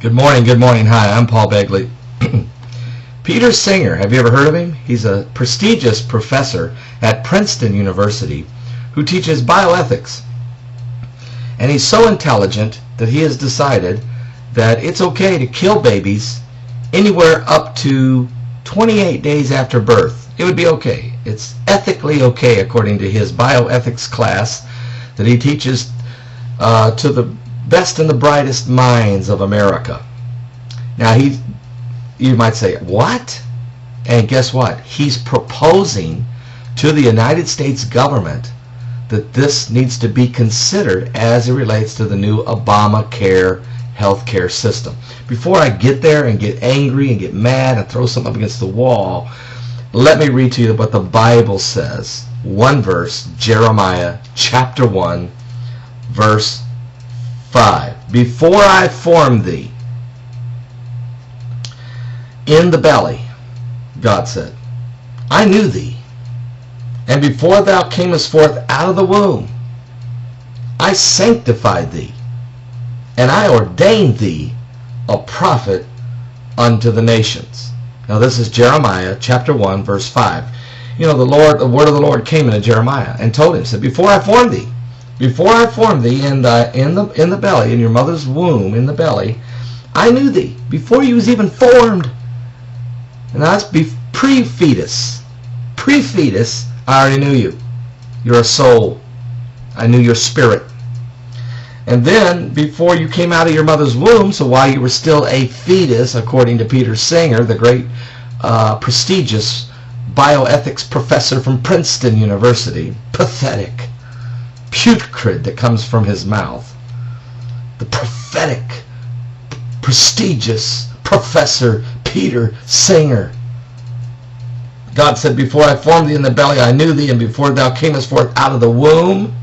Good morning, good morning. Hi, I'm Paul Begley. Peter Singer, have you ever heard of him? He's a prestigious professor at Princeton University who teaches bioethics. And he's so intelligent that he has decided that it's okay to kill babies anywhere up to 28 days after birth. It would be okay. It's ethically okay according to his bioethics class that he teaches to the best and the brightest minds of America. Now, you might say, what? And guess what? He's proposing to the United States government that this needs to be considered as it relates to the new Obamacare healthcare system. Before I get there and get angry and get mad and throw something up against the wall, let me read to you what the Bible says. One verse, Jeremiah chapter 1, verse 5. Before I formed thee in the belly, God said, I knew thee. And before thou camest forth out of the womb, I sanctified thee, and I ordained thee a prophet unto the nations. Now this is Jeremiah chapter 1, verse 5. You know, the word of the Lord came into Jeremiah and told him, said, before I formed thee in the belly, in your mother's womb, in the belly, I knew thee. Before you was even formed. And that's pre-fetus. Pre-fetus, I already knew you. You're a soul. I knew your spirit. And then, before you came out of your mother's womb, so while you were still a fetus, according to Peter Singer, the great prestigious bioethics professor from Princeton University, pathetic, putrid that comes from his mouth, the prophetic, prestigious Professor Peter Singer. God said, before I formed thee in the belly, I knew thee, and before thou camest forth out of the womb,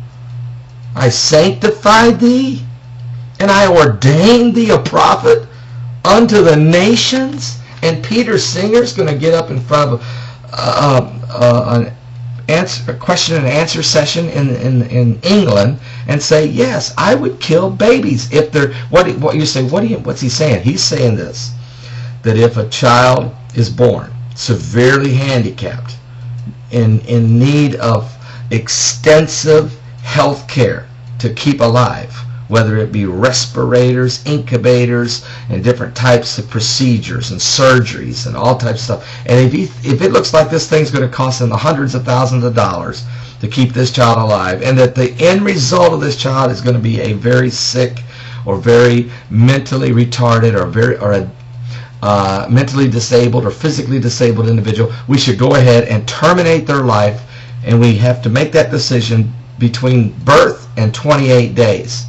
I sanctified thee, and I ordained thee a prophet unto the nations. And Peter Singer's going to get up in front of a question and answer session in England and say, yes, I would kill babies if they're, what you say, what's he saying? He's saying this, that if a child is born severely handicapped, in need of extensive health care to keep alive, whether it be respirators, incubators, and different types of procedures and surgeries and all types of stuff. And if it looks like this thing's going to cost them the hundreds of thousands of dollars to keep this child alive, and that the end result of this child is going to be a very sick or very mentally retarded or a mentally disabled or physically disabled individual, we should go ahead and terminate their life, and we have to make that decision between birth and 28 days.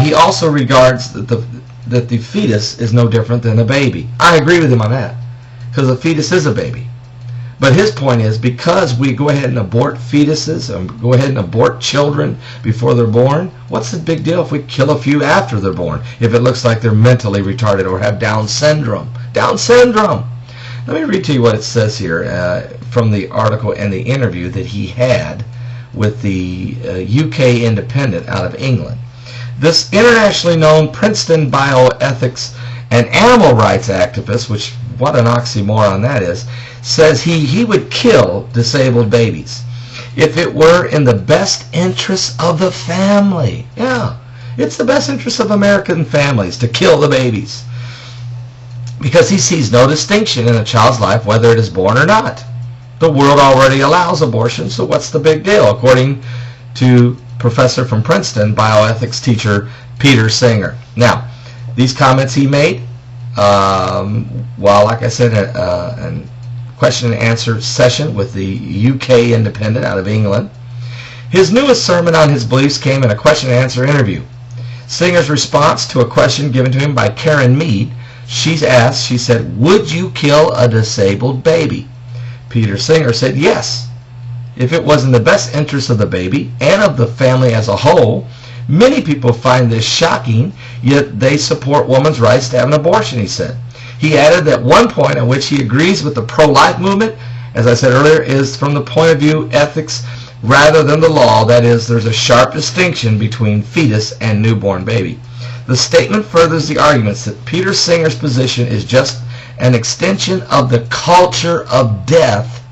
He also regards that the fetus is no different than a baby. I agree with him on that, because a fetus is a baby. But his point is, because we go ahead and abort fetuses and go ahead and abort children before they're born, what's the big deal if we kill a few after they're born, if it looks like they're mentally retarded or have Down syndrome? Down syndrome! Let me read to you what it says here from the article and the interview that he had with the UK Independent out of England. This internationally known Princeton bioethics and animal rights activist, which, what an oxymoron that is, says he would kill disabled babies if it were in the best interest of the family. Yeah, it's the best interest of American families to kill the babies, because he sees no distinction in a child's life whether it is born or not. The world already allows abortion, so what's the big deal, according to professor from Princeton, bioethics teacher Peter Singer. Now, these comments he made while, like I said, a question and answer session with the UK Independent out of England. His newest sermon on his beliefs came in a question and answer interview. Singer's response to a question given to him by Karen Mead, she said, would you kill a disabled baby? Peter Singer said, yes. If it was in the best interest of the baby and of the family as a whole. Many people find this shocking, yet they support women's rights to have an abortion, he said. He added that one point on which he agrees with the pro-life movement, as I said earlier, is from the point of view ethics rather than the law. That is, there's a sharp distinction between fetus and newborn baby. The statement furthers the arguments that Peter Singer's position is just an extension of the culture of death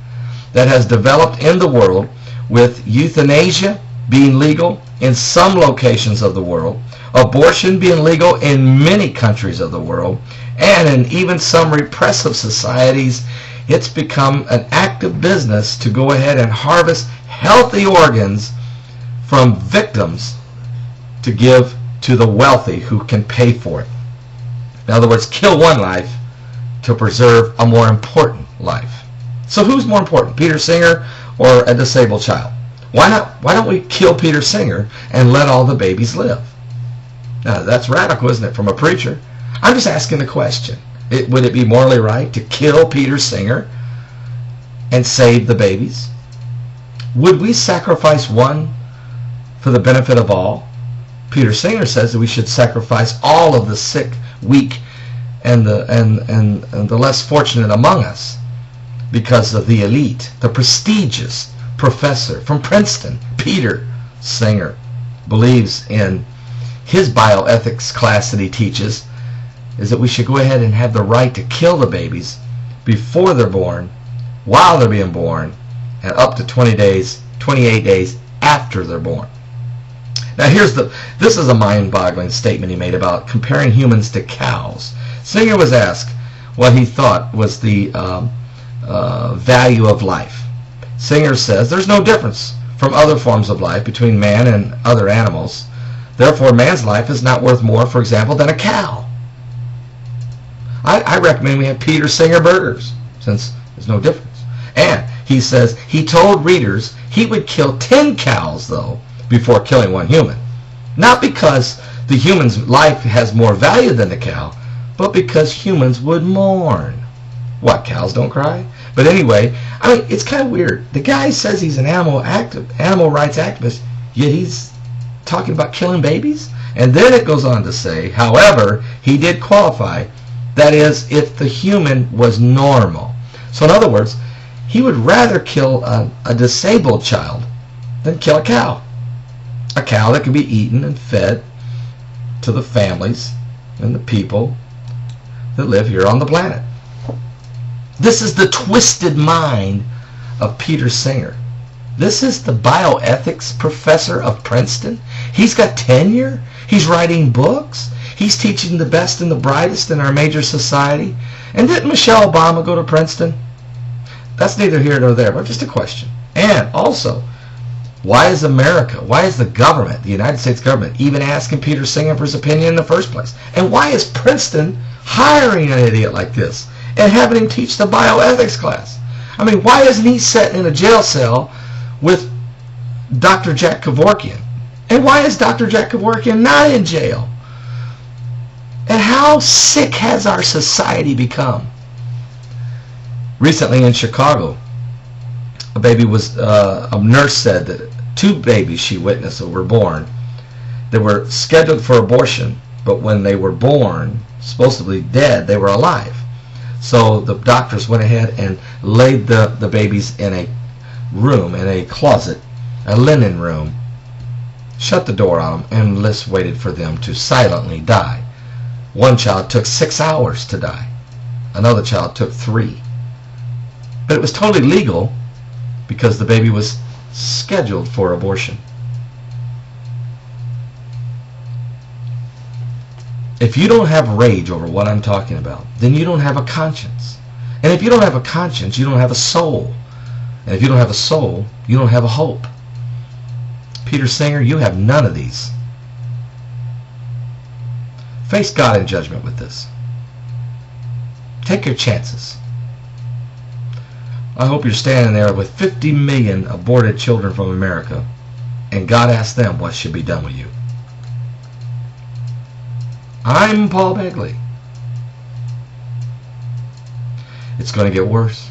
that has developed in the world, with euthanasia being legal in some locations of the world, abortion being legal in many countries of the world, and in even some repressive societies, it's become an active business to go ahead and harvest healthy organs from victims to give to the wealthy who can pay for it. In other words, kill one life to preserve a more important life. So who's more important, Peter Singer or a disabled child? Why don't we kill Peter Singer and let all the babies live? Now, that's radical, isn't it, from a preacher? I'm just asking the question. Would it be morally right to kill Peter Singer and save the babies? Would we sacrifice one for the benefit of all? Peter Singer says that we should sacrifice all of the sick, weak, and the less fortunate among us because of the elite, the prestigious professor from Princeton, Peter Singer, believes in his bioethics class that he teaches is that we should go ahead and have the right to kill the babies before they're born, while they're being born, and up to 28 days after they're born. Now this is a mind-boggling statement he made about comparing humans to cows. Singer was asked what he thought was the value of life. Singer says there's no difference from other forms of life between man and other animals. Therefore, man's life is not worth more, for example, than a cow. I recommend we have Peter Singer burgers, since there's no difference. And he says he told readers he would kill 10 cows, though, before killing one human. Not because the human's life has more value than the cow, but because humans would mourn. What, cows don't cry? But anyway, I mean, it's kind of weird. The guy says he's an animal rights activist, yet he's talking about killing babies? And then it goes on to say, however, he did qualify, that is, if the human was normal. So in other words, he would rather kill a disabled child than kill a cow. A cow that can be eaten and fed to the families and the people that live here on the planet. This is the twisted mind of Peter Singer. This is the bioethics professor of Princeton. He's got tenure. He's writing books. He's teaching the best and the brightest in our major society. And didn't Michelle Obama go to Princeton? That's neither here nor there, but just a question. And also, why is America, why is the government, the United States government, even asking Peter Singer for his opinion in the first place? And why is Princeton hiring an idiot like this and having him teach the bioethics class? I mean, why isn't he sitting in a jail cell with Dr. Jack Kevorkian? And why is Dr. Jack Kevorkian not in jail? And how sick has our society become? Recently in Chicago, a nurse said that 2 babies she witnessed that were born, they were scheduled for abortion, but when they were born, supposedly dead, they were alive. So the doctors went ahead and laid the babies in a room, in a closet, a linen room, shut the door on them, and just waited for them to silently die. One child took 6 hours to die. Another child took 3. But it was totally legal because the baby was scheduled for abortion. If you don't have rage over what I'm talking about, then you don't have a conscience. And if you don't have a conscience, you don't have a soul. And if you don't have a soul, you don't have a hope. Peter Singer, you have none of these. Face God in judgment with this. Take your chances. I hope you're standing there with 50 million aborted children from America, and God asks them what should be done with you. I'm Paul Begley. It's going to get worse.